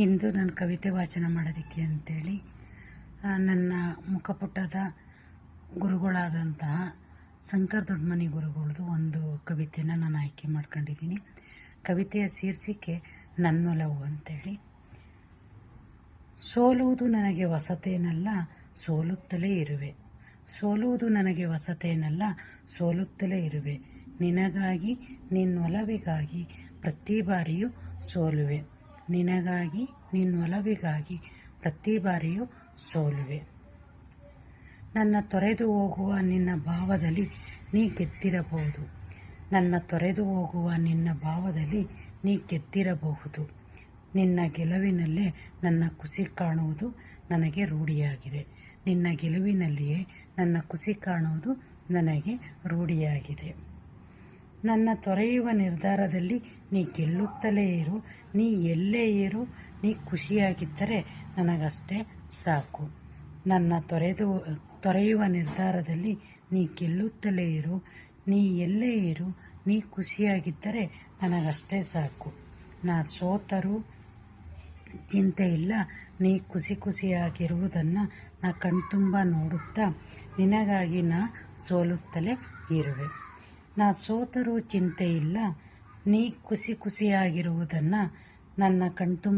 ಇಂದು ನಾನು ಕವಿತೆ ವಾಚನ ಮಾಡೋದಕ್ಕೆ ಅಂತೇಳಿ ನನ್ನ ಮುಖಪುಟದ ಗುರುಗಳಾದಂತಹ ಶಂಕರ್ ದೊಡ್ಡಮನಿ ಗುರುಗಳದ್ದು ಒಂದು ಕವಿತೆನ ನಾನು ಆಯ್ಕೆ ಮಾಡ್ಕೊಂಡಿದ್ದೀನಿ. ಕವಿತೆಯ ಶೀರ್ಷಿಕೆ ನನ್ನೊಲವು ಅಂತೇಳಿ. ಸೋಲುವುದು ನನಗೆ ಹೊಸತೇನಲ್ಲ, ಸೋಲುತ್ತಲೇ ಇರುವೆ. ಸೋಲುವುದು ನನಗೆ ಹೊಸತೇನಲ್ಲ, ಸೋಲುತ್ತಲೇ ಇರುವೆ. ನಿನಗಾಗಿ ನಿನ್ನೊಲವಿಗಾಗಿ ಪ್ರತಿ ಬಾರಿಯೂ ಸೋಲುವೆ. ನಿನಗಾಗಿ ನಿನ್ನೊಲವಿಗಾಗಿ ಪ್ರತಿ ಬಾರಿಯೂ ಸೋಲುವೆ. ನನ್ನ ತೊರೆದು ಹೋಗುವ ನಿನ್ನ ಭಾವದಲ್ಲಿ ನೀ ಗೆದ್ದಿರಬಹುದು. ನನ್ನ ತೊರೆದು ಹೋಗುವ ನಿನ್ನ ಭಾವದಲ್ಲಿ ನೀ ಗೆದ್ದಿರಬಹುದು. ನಿನ್ನ ಗೆಲುವಿನಲ್ಲೇ ನನ್ನ ಖುಷಿ ಕಾಣುವುದು ನನಗೆ ರೂಢಿಯಾಗಿದೆ. ನಿನ್ನ ಗೆಲುವಿನಲ್ಲಿಯೇ ನನ್ನ ಖುಷಿ ಕಾಣುವುದು ನನಗೆ ರೂಢಿಯಾಗಿದೆ. ನನ್ನ ತೊರೆಯುವ ನಿರ್ಧಾರದಲ್ಲಿ ನೀ ಗೆಲ್ಲುತ್ತಲೇ ಇರು. ನೀ ಎಲ್ಲೇ ಇರು, ನೀ ಖುಷಿಯಾಗಿದ್ದರೆ ನನಗಷ್ಟೇ ಸಾಕು. ನನ್ನ ತೊರೆಯುವ ನಿರ್ಧಾರದಲ್ಲಿ ನೀ ಗೆಲ್ಲುತ್ತಲೇ ಇರು. ನೀ ಎಲ್ಲೇ ಇರು, ನೀ ಖುಷಿಯಾಗಿದ್ದರೆ ನನಗಷ್ಟೇ ಸಾಕು. ನಾ ಸೋತರೂ ಚಿಂತೆ ಇಲ್ಲ, ನೀ ಖುಷಿಯಾಗಿರುವುದನ್ನು ನಾ ಕಣ್ತುಂಬ ನೋಡುತ್ತಾ ನಿನಗಾಗಿ ನಾ ಸೋಲುತ್ತಲೇ ಇರುವೆ. ನಾ ಸೋತರೂ ಚಿಂತೆ ಇಲ್ಲ, ನೀ ಖುಷಿಯಾಗಿರುವುದನ್ನು ನನ್ನ ಕಣ್ತುಂಬ